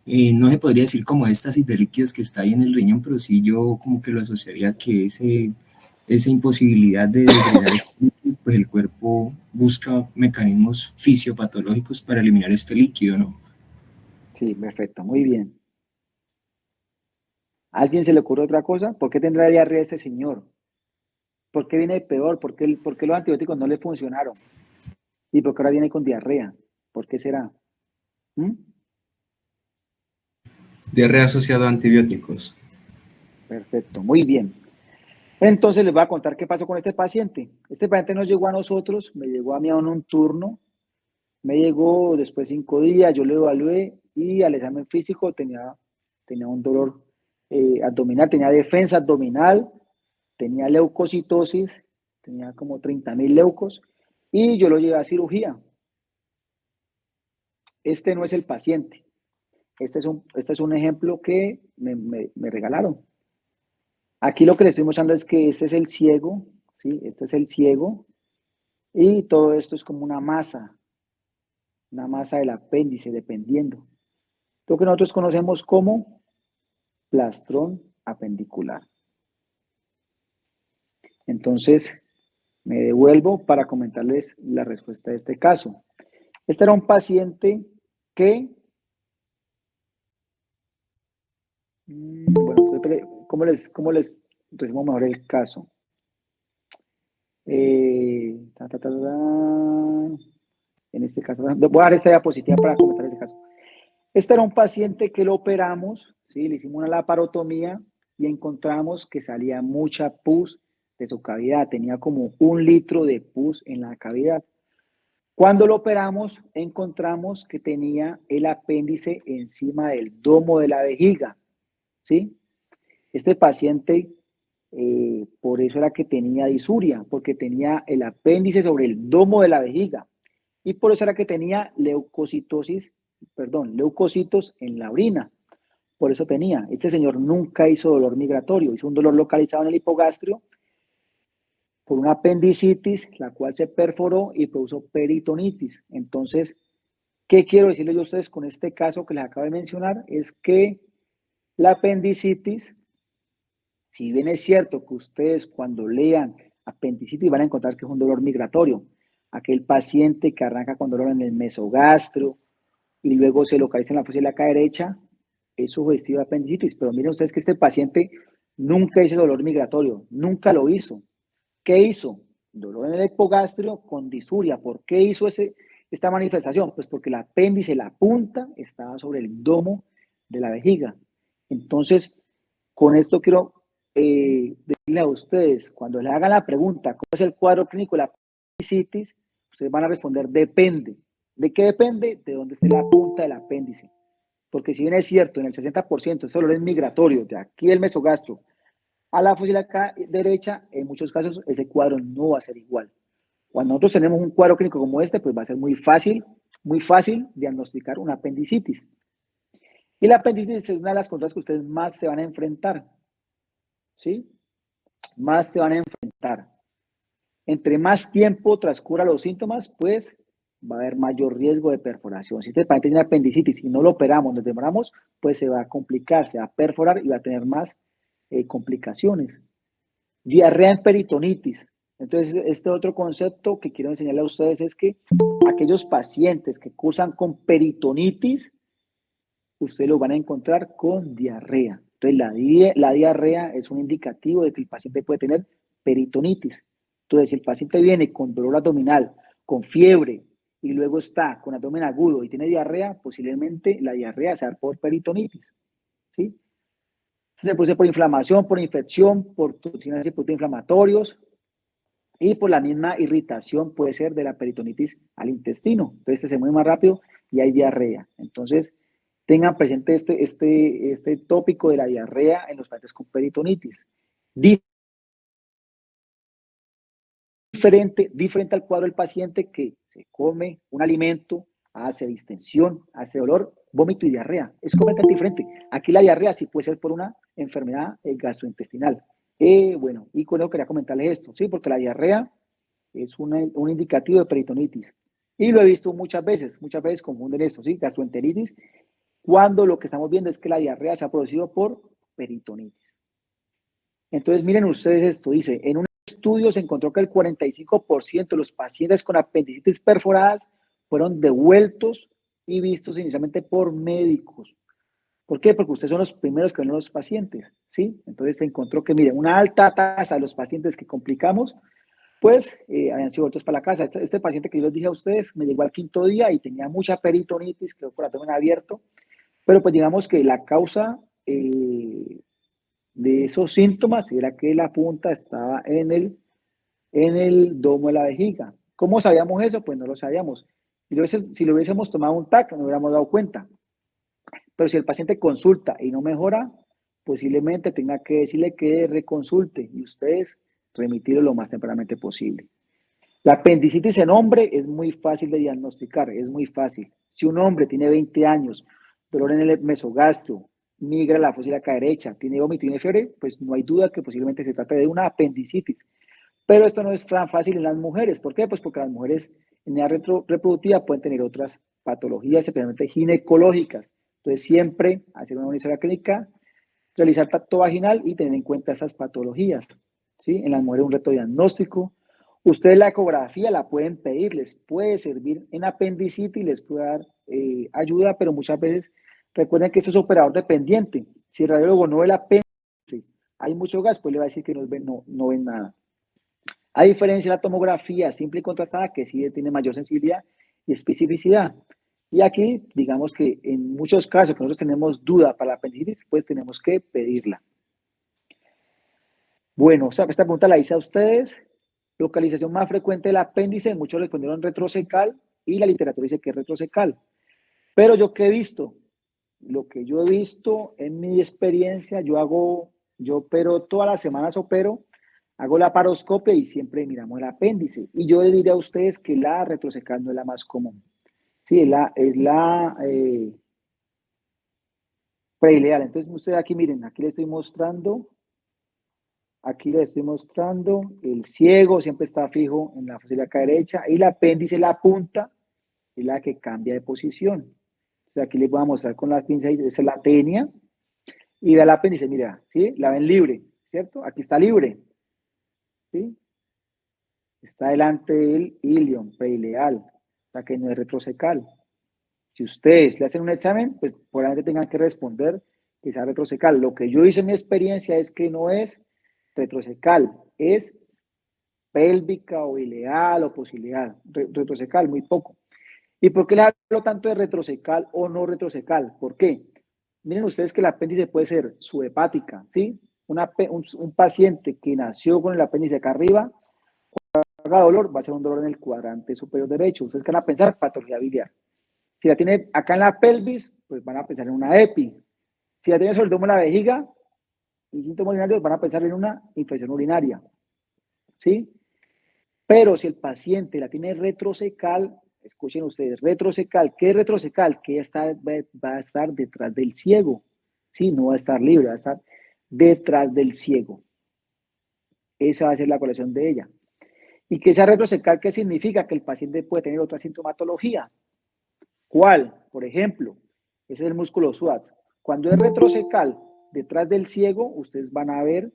no se podría decir como éstasis de líquidos que está ahí en el riñón, pero sí yo como que lo asociaría a que esa imposibilidad de drenar este líquido, pues el cuerpo busca mecanismos fisiopatológicos para eliminar este líquido, ¿no? Sí, perfecto, muy bien. ¿A alguien se le ocurre otra cosa? ¿Por qué tendrá diarrea este señor? ¿Por qué viene peor? ¿Por qué los antibióticos no le funcionaron? ¿Y por qué ahora viene con diarrea? ¿Por qué será? ¿Mm? Diarrea asociada a antibióticos. Perfecto, muy bien. Entonces les voy a contar qué pasó con este paciente. Este paciente nos llegó a nosotros, me llegó a mí en un turno, me llegó después de 5 días, yo lo evalué y al examen físico tenía un dolor abdominal, tenía defensa abdominal, tenía leucocitosis, tenía como 30.000 leucos y yo lo llevé a cirugía. Este no es el paciente. Este es un ejemplo que me regalaron. Aquí lo que les estoy mostrando es que este es el ciego, ¿sí? Este es el ciego y todo esto es como una masa del apéndice, dependiendo. Lo que nosotros conocemos como plastrón apendicular. Entonces, me devuelvo para comentarles la respuesta de este caso. Este era un paciente que, bueno, ¿cómo les resumo mejor el caso? En este caso, voy a dar esta diapositiva para comentar este caso. Este era un paciente que lo operamos, ¿sí? Le hicimos una laparotomía y encontramos que salía mucha pus de su cavidad, tenía como 1 litro de pus en la cavidad. Cuando lo operamos, encontramos que tenía el apéndice encima del domo de la vejiga, ¿sí? Este paciente, por eso era que tenía disuria, porque tenía el apéndice sobre el domo de la vejiga. Y por eso era que tenía leucocitos en la orina. Por eso tenía. Este señor nunca hizo dolor migratorio, hizo un dolor localizado en el hipogastrio por una apendicitis, la cual se perforó y produjo peritonitis. Entonces, ¿qué quiero decirles yo a ustedes con este caso que les acabo de mencionar? Es que la apendicitis, si bien es cierto que ustedes cuando lean apendicitis van a encontrar que es un dolor migratorio, aquel paciente que arranca con dolor en el mesogastrio y luego se localiza en la fosa ilíaca derecha, es sugestivo de apendicitis. Pero miren ustedes que este paciente nunca hizo dolor migratorio, nunca lo hizo. ¿Qué hizo? Dolor en el hipogastrio con disuria. ¿Por qué hizo esta manifestación? Pues porque el apéndice, la punta, estaba sobre el domo de la vejiga. Entonces, con esto quiero decirle a ustedes, cuando le hagan la pregunta, ¿cómo es el cuadro clínico de la apendicitis? Ustedes van a responder, depende. ¿De qué depende? De dónde esté la punta del apéndice. Porque si bien es cierto, en el 60% ese dolor es migratorio, de aquí el mesogastro a la fosa ilíaca derecha, en muchos casos ese cuadro no va a ser igual. Cuando nosotros tenemos un cuadro clínico como este, pues va a ser muy fácil diagnosticar una apendicitis. Y la apendicitis es una de las cosas que ustedes más se van a enfrentar, ¿sí? Más se van a enfrentar. Entre más tiempo transcurra los síntomas, pues va a haber mayor riesgo de perforación. Si este paciente tiene apendicitis y no lo operamos, nos demoramos, pues se va a complicar, se va a perforar y va a tener más complicaciones. Diarrea en peritonitis. Entonces, este otro concepto que quiero enseñarle a ustedes es que aquellos pacientes que cursan con peritonitis, ustedes lo van a encontrar con diarrea. Entonces, la diarrea es un indicativo de que el paciente puede tener peritonitis. Entonces, si el paciente viene con dolor abdominal, con fiebre, y luego está con abdomen agudo y tiene diarrea, posiblemente la diarrea sea por peritonitis, ¿sí? Se produce por inflamación, por infección, por toxinas y productos inflamatorios y por la misma irritación puede ser de la peritonitis al intestino. Entonces se mueve más rápido y hay diarrea. Entonces tengan presente este tópico de la diarrea en los pacientes con peritonitis. Diferente al cuadro del paciente que se come un alimento, hace distensión, hace dolor, vómito y diarrea. Es completamente diferente. Aquí la diarrea sí puede ser por una enfermedad gastrointestinal. Bueno, y con eso quería comentarles esto, ¿sí? Porque la diarrea es un indicativo de peritonitis. Y lo he visto muchas veces confunden esto, ¿sí? Gastroenteritis, cuando lo que estamos viendo es que la diarrea se ha producido por peritonitis. Entonces, miren ustedes esto, dice, en un estudio se encontró que el 45% de los pacientes con apendicitis perforadas fueron devueltos y vistos inicialmente por médicos. ¿Por qué? Porque ustedes son los primeros que ven a los pacientes, ¿sí? Entonces se encontró que, miren, una alta tasa de los pacientes que complicamos pues habían sido vueltos para la casa. Este paciente que yo les dije a ustedes me llegó al 5.º día y tenía mucha peritonitis, quedó por abdomen abierto, pero pues digamos que la causa de esos síntomas era que la punta estaba en el domo de la vejiga. ¿Cómo sabíamos eso? Pues no lo sabíamos. Si lo hubiésemos tomado un TAC, no hubiéramos dado cuenta. Pero si el paciente consulta y no mejora, posiblemente tenga que decirle que reconsulte y ustedes remitirlo lo más tempranamente posible. La apendicitis en hombre es muy fácil de diagnosticar, es muy fácil. Si un hombre tiene 20 años, dolor en el mesogastro, migra a la fosa ilíaca derecha, tiene vómito y tiene fiebre, pues no hay duda que posiblemente se trata de una apendicitis. Pero esto no es tan fácil en las mujeres. ¿Por qué? Pues porque las mujeres en edad reproductiva pueden tener otras patologías, especialmente ginecológicas. Entonces, siempre hacer una monitoreo clínica, realizar tacto vaginal y tener en cuenta esas patologías. ¿Sí? En las mujeres un reto diagnóstico. Ustedes la ecografía la pueden pedir, les puede servir en apendicitis, les puede dar ayuda, pero muchas veces recuerden que eso es operador dependiente. Si el radiólogo no ve el apéndice, hay mucho gas, pues le va a decir que no ven nada. A diferencia de la tomografía simple y contrastada, que sí tiene mayor sensibilidad y especificidad. Y aquí, digamos que en muchos casos que nosotros tenemos duda para la apendicitis, pues tenemos que pedirla. Bueno, esta pregunta la hice a ustedes. Localización más frecuente del apéndice, muchos respondieron retrocecal y la literatura dice que es retrocecal. Pero yo qué he visto, lo que yo he visto en mi experiencia, yo opero todas las semanas, hago la paroscopia y siempre miramos el apéndice. Y yo le diré a ustedes que la retrocecal no es la más común. Sí, es la preileal. Entonces, ustedes aquí miren, aquí les estoy mostrando el ciego, siempre está fijo en la fosa ilíaca derecha, y el apéndice, la punta, es la que cambia de posición. Entonces, aquí les voy a mostrar con la pinza, esa es la tenia, y ve el apéndice, mira, ¿sí? La ven libre, ¿cierto? Aquí está libre, ¿sí? Está delante del ilion preileal, o sea que no es retrocecal. Si ustedes le hacen un examen, pues probablemente tengan que responder que sea retrocecal. Lo que yo hice en mi experiencia es que no es retrocecal, es pélvica o ileal o posileal. Retrocecal, muy poco. ¿Y por qué les hablo tanto de retrocecal o no retrocecal? ¿Por qué? Miren ustedes que el apéndice puede ser subhepática, ¿sí? Un paciente que nació con el apéndice acá arriba, haga dolor, va a ser un dolor en el cuadrante superior derecho. Ustedes van a pensar patología biliar. Si la tiene acá en la pelvis, pues van a pensar en una EPI. Si la tiene sobre el domo de la vejiga y síntomas urinarios, van a pensar en una infección urinaria. ¿Sí? Pero si el paciente la tiene retrocecal, escuchen ustedes, retrocecal, ¿qué es retrocecal? Que va a estar detrás del ciego. ¿Sí? No va a estar libre, va a estar detrás del ciego. Esa va a ser la colección de ella. ¿Y que sea retrocecal qué significa? Que el paciente puede tener otra sintomatología. ¿Cuál? Por ejemplo, ese es el músculo psoas. Cuando es retrocecal detrás del ciego, ustedes van a ver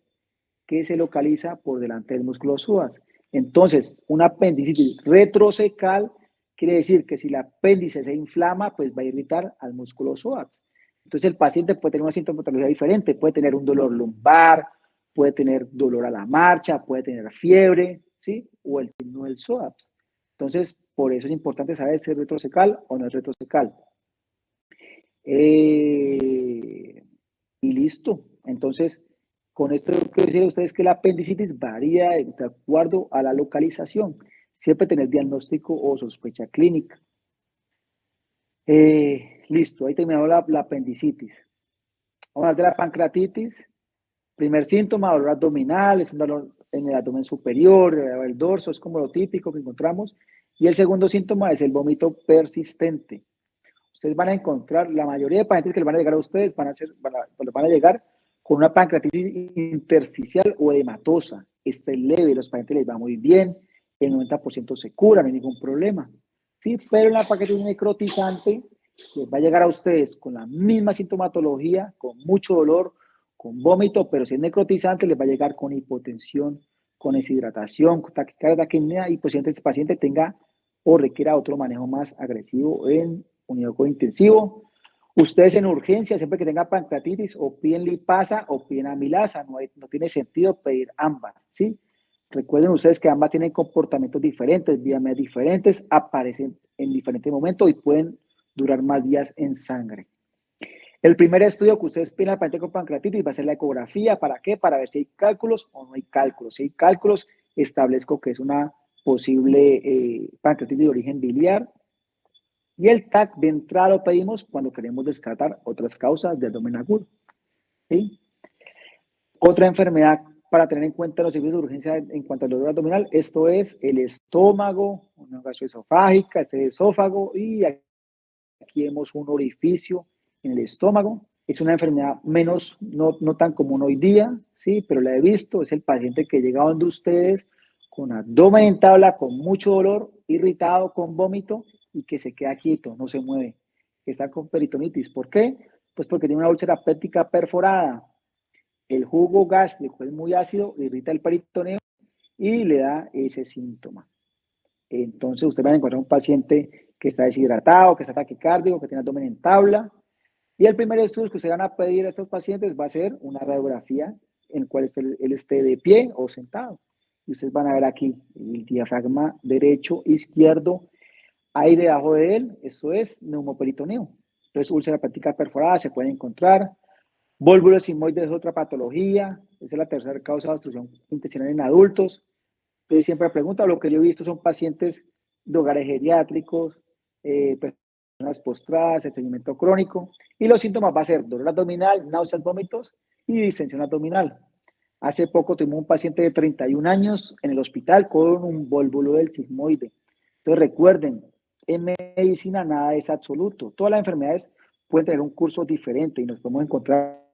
que se localiza por delante del músculo psoas. Entonces, un apendicitis retrocecal quiere decir que si el apéndice se inflama, pues va a irritar al músculo psoas. Entonces, el paciente puede tener una sintomatología diferente, puede tener un dolor lumbar, puede tener dolor a la marcha, puede tener fiebre, ¿sí? O el signo del psoas. Entonces, por eso es importante saber si es retrocecal o no es retrocecal. Y listo. Entonces, con esto quiero decir a ustedes que la apendicitis varía de acuerdo a la localización. Siempre tener diagnóstico o sospecha clínica. Listo, ahí terminó la apendicitis. Vamos a hablar de la pancreatitis. Primer síntoma, dolor abdominal, es un dolor en el abdomen superior, el dorso, es como lo típico que encontramos. Y el segundo síntoma es el vómito persistente. Ustedes van a encontrar, la mayoría de pacientes que les van a llegar a ustedes van a llegar con una pancreatitis intersticial o edematosa. Esta es leve, los pacientes les va muy bien, el 90% se cura, no hay ningún problema. ¿Sí? Pero en la pancreatitis necrotizante les va a llegar a ustedes con la misma sintomatología, con mucho dolor, con vómito, pero si es necrotizante les va a llegar con hipotensión, con deshidratación, con taquicardia, taquipnea y posiblemente este paciente tenga o requiera otro manejo más agresivo en unidad intensivo. Ustedes en urgencia, siempre que tengan pancreatitis, o piden lipasa o piden amilasa, no tiene sentido pedir ambas, ¿sí? Recuerden ustedes que ambas tienen comportamientos diferentes, diamedas diferentes, aparecen en diferentes momentos y pueden durar más días en sangre. El primer estudio que ustedes piden al paciente con pancreatitis va a ser la ecografía. ¿Para qué? Para ver si hay cálculos o no hay cálculos. Si hay cálculos, establezco que es una posible pancreatitis de origen biliar. Y el TAC de entrada lo pedimos cuando queremos descartar otras causas de abdomen agudo. ¿Sí? Otra enfermedad para tener en cuenta los servicios de urgencia en cuanto al dolor abdominal, esto es el estómago, una gastroesofágica, este es el esófago, y aquí vemos un orificio en el estómago. Es una enfermedad menos, no tan común hoy día, ¿sí? Pero la he visto, es el paciente que llega donde ustedes con abdomen en tabla, con mucho dolor, irritado, con vómito y que se queda quieto, no se mueve. Está con peritonitis. ¿Por qué? Pues porque tiene una úlcera péptica perforada. El jugo gástrico es muy ácido, irrita el peritoneo y le da ese síntoma. Entonces, usted va a encontrar un paciente que está deshidratado, que está taquicárdico, que tiene abdomen en tabla. Y el primer estudio que ustedes van a pedir a estos pacientes va a ser una radiografía en la cual él esté de pie o sentado. Y ustedes van a ver aquí el diafragma derecho, izquierdo, ahí debajo de él, esto es neumoperitoneo. Entonces, úlcera péptica perforada se puede encontrar. Vólvulo sigmoide es otra patología, esa es la tercera causa de obstrucción intestinal en adultos. Entonces siempre me preguntan, lo que yo he visto son pacientes de hogares geriátricos, personas postradas, el seguimiento crónico, y los síntomas va a ser dolor abdominal, náuseas, vómitos y distensión abdominal. Hace poco tuvimos un paciente de 31 años en el hospital con un vólvulo del sigmoide. Entonces recuerden, en medicina nada es absoluto, todas las enfermedades pueden tener un curso diferente y nos podemos encontrar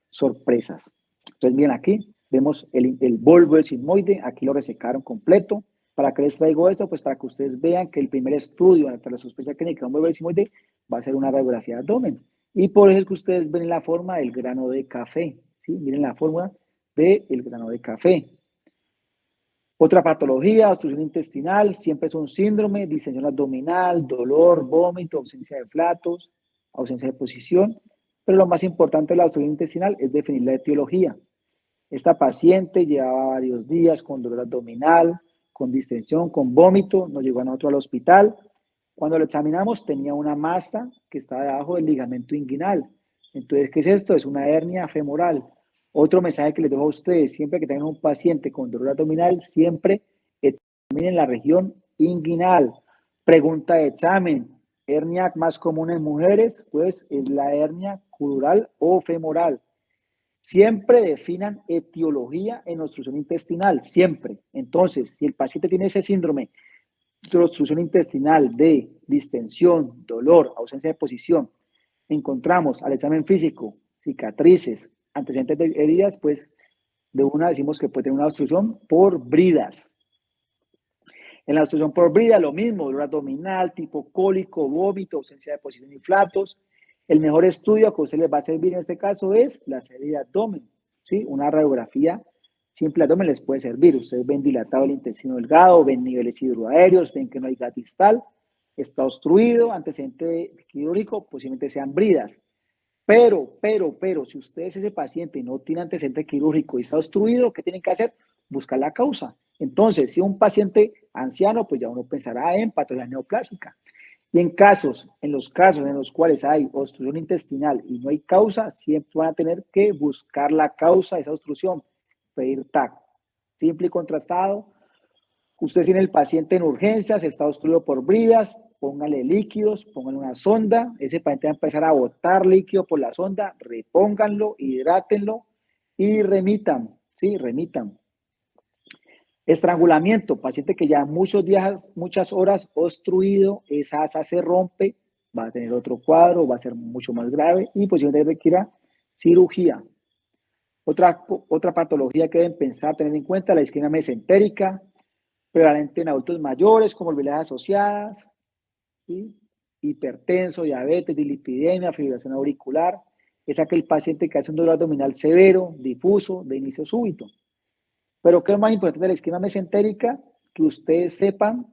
sorpresas. Entonces, miren aquí, vemos el bulbo del sigmoide, aquí lo resecaron completo. ¿Para qué les traigo esto? Pues para que ustedes vean que el primer estudio ante la sospecha clínica de un bulbo del sigmoide va a ser una radiografía de abdomen. Y por eso es que ustedes ven la forma del grano de café, ¿sí? Miren la forma del grano de café. Otra patología, obstrucción intestinal, siempre es un síndrome, distensión abdominal, dolor, vómito, ausencia de flatos, ausencia de posición. Pero lo más importante de la obstrucción intestinal es definir la etiología. Esta paciente llevaba varios días con dolor abdominal, con distensión, con vómito, nos llegó a nosotros al hospital. Cuando lo examinamos tenía una masa que estaba debajo del ligamento inguinal. Entonces, ¿qué es esto? Es una hernia femoral. Otro mensaje que les dejo a ustedes, siempre que tengan un paciente con dolor abdominal, siempre examinen la región inguinal. Pregunta de examen, hernia más común en mujeres, pues es la hernia crural o femoral. Siempre definan etiología en obstrucción intestinal, siempre. Entonces, si el paciente tiene ese síndrome de obstrucción intestinal de distensión, dolor, ausencia de posición, encontramos al examen físico cicatrices, antecedentes de heridas, pues de una decimos que puede tener una obstrucción por bridas. En la obstrucción por brida, lo mismo, dolor abdominal, tipo cólico, vómito, ausencia de posición y flatos. El mejor estudio que a usted les va a servir en este caso es la serie de abdomen, ¿sí? Una radiografía simple de abdomen les puede servir. Ustedes ven dilatado el intestino delgado, ven niveles hidroaéreos, ven que no hay gas distal, está obstruido, antecedente quirúrgico, posiblemente sean bridas. Pero, si ustedes, ese paciente, no tiene antecedente quirúrgico y está obstruido, ¿qué tienen que hacer? Buscar la causa. Entonces, si un paciente anciano, pues ya uno pensará en patología neoplásica. Y en los casos en los cuales hay obstrucción intestinal y no hay causa, siempre van a tener que buscar la causa de esa obstrucción, pedir TAC. Simple y contrastado. Usted tiene el paciente en urgencias, está obstruido por bridas, póngale líquidos, póngale una sonda, ese paciente va a empezar a botar líquido por la sonda, repónganlo, hidrátenlo y remitan, ¿sí? Remitan. Estrangulamiento, paciente que ya muchos días, muchas horas obstruido, esa asa se rompe, va a tener otro cuadro, va a ser mucho más grave y posiblemente requiera cirugía. Otra patología que deben pensar, tener en cuenta, la isquemia mesentérica, prevalente en adultos mayores, como comorbilidades asociadas, ¿sí? Hipertenso, diabetes, dislipidemia, fibrilación auricular. Es aquel paciente que hace un dolor abdominal severo, difuso, de inicio súbito. Pero ¿qué es más importante de la isquemia mesentérica? Que ustedes sepan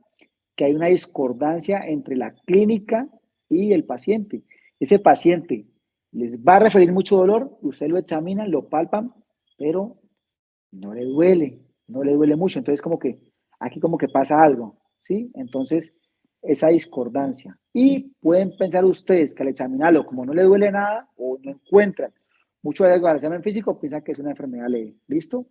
que hay una discordancia entre la clínica y el paciente. Ese paciente les va a referir mucho dolor, ustedes lo examinan, lo palpan, pero no le duele mucho. Entonces, como que aquí como que pasa algo, ¿sí? Entonces, esa discordancia. Y pueden pensar ustedes que al examinarlo, como no le duele nada o no encuentran mucho de algo al examen físico, piensan que es una enfermedad leve, ¿listo?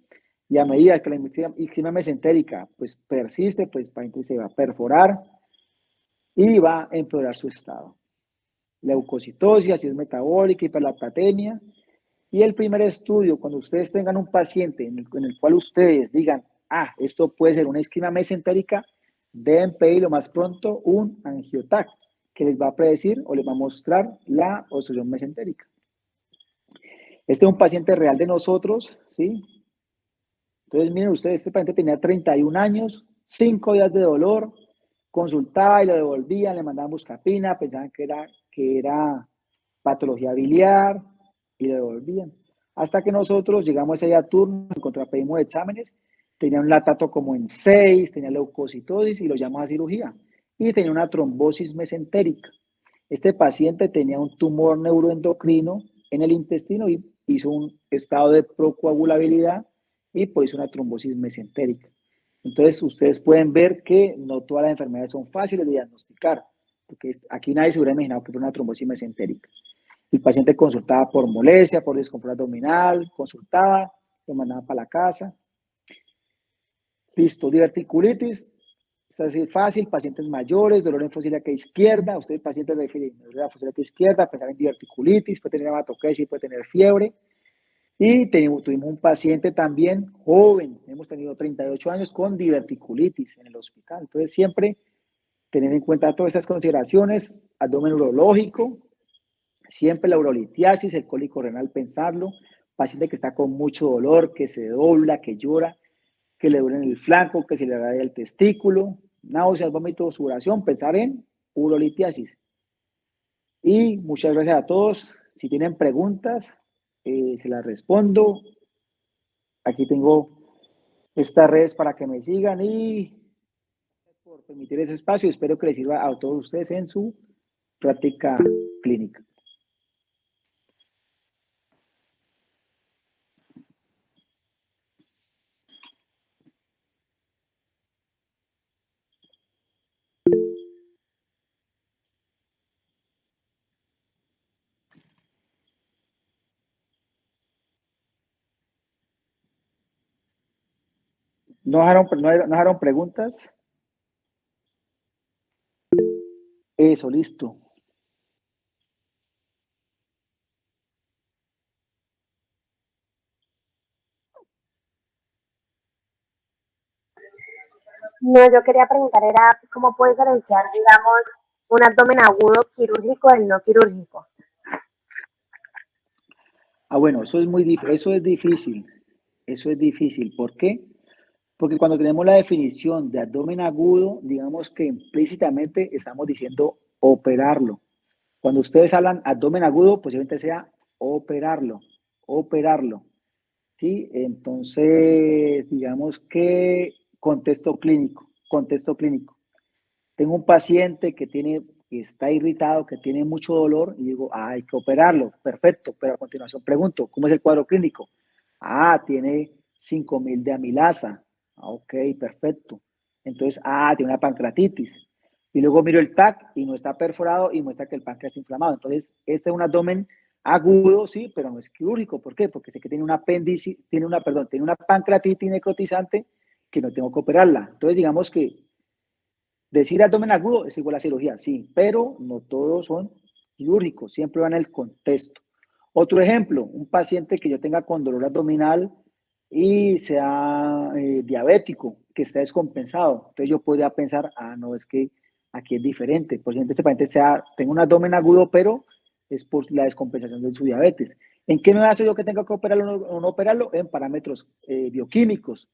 Y a medida que la eczema mesentérica pues persiste, pues el paciente se va a perforar y va a empeorar su estado. Leucocitosis, acidez metabólica, hiperlactatemia. Y el primer estudio, cuando ustedes tengan un paciente en el cual ustedes digan, esto puede ser una isquemia mesentérica, deben pedir lo más pronto un angiotac, que les va a predecir o les va a mostrar la obstrucción mesentérica. Este es un paciente real de nosotros, ¿sí? Entonces, miren ustedes, este paciente tenía 31 años, 5 días de dolor, consultaba y lo devolvían, le mandaban buscapina, pensaban que era patología biliar y lo devolvían. Hasta que nosotros llegamos allá a turno, pedimos exámenes, tenía un lactato como en 6, tenía leucocitosis y lo llamamos a cirugía. Y tenía una trombosis mesentérica. Este paciente tenía un tumor neuroendocrino en el intestino y hizo un estado de procoagulabilidad y pues una trombosis mesentérica. Entonces, ustedes pueden ver que no todas las enfermedades son fáciles de diagnosticar, porque aquí nadie se hubiera imaginado que fuera una trombosis mesentérica. El paciente consultaba por molestia, por desconfort abdominal, consultaba, lo mandaba para la casa. Listo, diverticulitis, está así fácil, pacientes mayores, dolor en fosílica izquierda, ustedes pacientes de la fosílica izquierda, pensar en diverticulitis, puede tener hematoquesis, puede tener fiebre. Y tuvimos un paciente también joven, hemos tenido 38 años con diverticulitis en el hospital. Entonces, siempre tener en cuenta todas estas consideraciones, abdomen urológico, siempre la urolitiasis, el cólico renal, pensarlo, paciente que está con mucho dolor, que se dobla, que llora, que le duele en el flanco, que se le raya el testículo, náuseas, vómitos, sudoración, pensar en urolitiasis. Y muchas gracias a todos. Si tienen preguntas, se las respondo. Aquí tengo estas redes para que me sigan y gracias por permitir ese espacio. Espero que les sirva a todos ustedes en su práctica clínica. ¿No dejaron preguntas? Eso, listo. No, yo quería preguntar, era cómo puede diferenciar, digamos, un abdomen agudo quirúrgico del no quirúrgico. Bueno, eso es difícil. Eso es difícil. ¿Por qué? Porque cuando tenemos la definición de abdomen agudo, digamos que implícitamente estamos diciendo operarlo. Cuando ustedes hablan abdomen agudo, posiblemente sea operarlo, ¿sí? Entonces, digamos que contexto clínico. Tengo un paciente que está irritado, que tiene mucho dolor y digo, hay que operarlo, perfecto, pero a continuación pregunto, ¿cómo es el cuadro clínico? Tiene 5.000 de amilasa, ok, perfecto. Entonces, tiene una pancreatitis. Y luego miro el TAC y no está perforado y muestra que el páncreas está inflamado. Entonces, este es un abdomen agudo, sí, pero no es quirúrgico. ¿Por qué? Porque sé que tiene tiene una pancreatitis necrotizante que no tengo que operarla. Entonces, digamos que decir abdomen agudo es igual a cirugía, sí, pero no todos son quirúrgicos, siempre van en el contexto. Otro ejemplo, un paciente que yo tenga con dolor abdominal y sea diabético, que está descompensado. Entonces yo podría pensar, no, es que aquí es diferente. Posiblemente este paciente tenga un abdomen agudo, pero es por la descompensación de su diabetes. ¿En qué me baso yo que tengo que operarlo o no operarlo? En parámetros bioquímicos.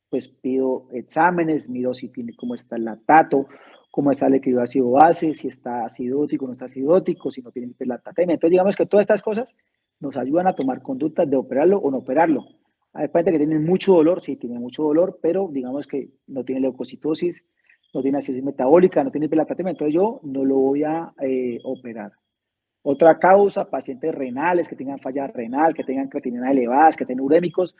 Pues pido exámenes, miro si tiene cómo está el lactato, cómo está el equilibrio ácido-base, si está acidótico o no está acidótico, si no tiene hiperlactatemia. Entonces, digamos que todas estas cosas nos ayudan a tomar conductas de operarlo o no operarlo. Hay pacientes que tienen mucho dolor, sí, tienen mucho dolor, pero digamos que no tiene leucocitosis, no tiene acidosis metabólica, no tiene hiperlactatemia, entonces yo no lo voy a operar. Otra causa, pacientes renales que tengan falla renal, que tengan creatinina elevadas, que tengan urémicos,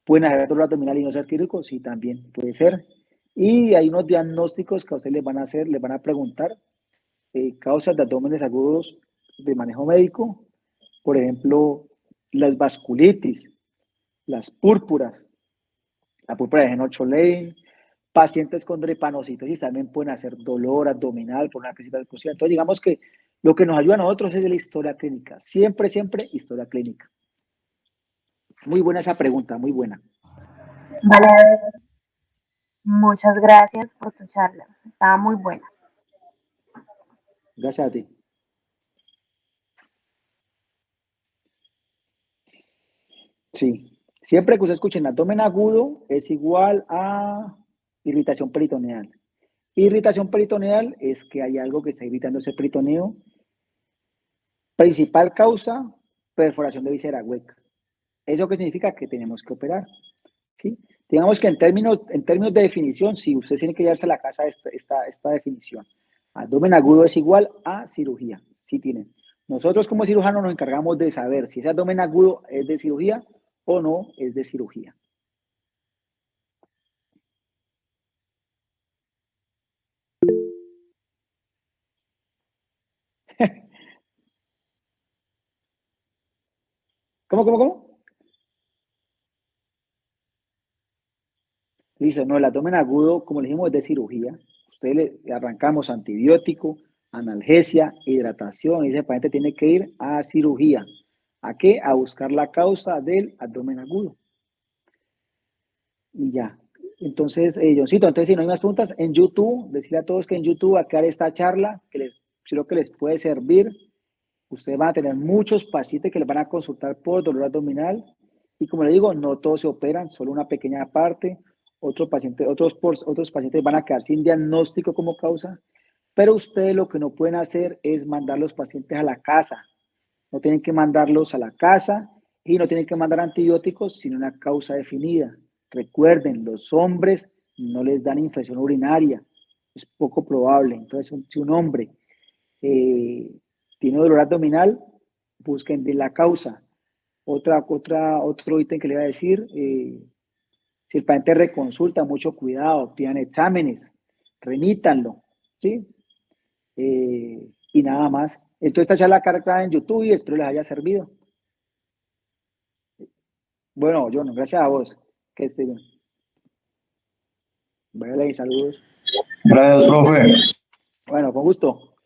¿Pueden hacer dolor abdominal y no ser quirúrgicos? Sí, también puede ser. Y hay unos diagnósticos que a ustedes les van a hacer, les van a preguntar causas de abdómenes agudos de manejo médico, por ejemplo, las vasculitis, las púrpuras, la púrpura de Henoch-Lane, pacientes con drepanocitosis también pueden hacer dolor abdominal por una crisis vesical. Entonces, digamos que lo que nos ayuda a nosotros es la historia clínica. Siempre, siempre historia clínica. Muy buena esa pregunta, muy buena. Vale, muchas gracias por tu charla. Estaba muy buena. Gracias a ti. Sí. Siempre que usted escuche abdomen agudo es igual a irritación peritoneal. Irritación peritoneal es que hay algo que está irritando ese peritoneo. Principal causa, perforación de víscera hueca. ¿Eso qué significa? Que tenemos que operar. ¿Sí? Digamos que en términos de definición, sí, usted tiene que llevarse a la casa esta definición. Abdomen agudo es igual a cirugía. Sí tienen. Nosotros como cirujanos nos encargamos de saber si ese abdomen agudo es de cirugía o no es de cirugía. ¿Cómo? Listo, no, el abdomen agudo, como le dijimos, es de cirugía. Ustedes le arrancamos antibiótico, analgesia, hidratación, y ese paciente tiene que ir a cirugía. ¿A qué? A buscar la causa del abdomen agudo. Y ya. Entonces, Johncito, entonces si no hay más preguntas, en YouTube, decirle a todos que en YouTube va a quedar esta charla, que creo que les puede servir. Ustedes van a tener muchos pacientes que les van a consultar por dolor abdominal. Y como le digo, no todos se operan, solo una pequeña parte. Otros pacientes van a quedar sin diagnóstico como causa. Pero ustedes lo que no pueden hacer es mandar los pacientes a la casa. No tienen que mandarlos a la casa y no tienen que mandar antibióticos sin una causa definida. Recuerden, los hombres no les dan infección urinaria. Es poco probable. Entonces, si un hombre tiene dolor abdominal, busquen bien la causa. Otro ítem que le iba a decir, si el paciente reconsulta, mucho cuidado, pidan exámenes, remítanlo, ¿sí? Y nada más. Entonces, esta charla cargada en YouTube y espero les haya servido. Bueno, John, gracias a vos. Que esté bien. Vale, saludos. Gracias, profe. Bueno, con gusto.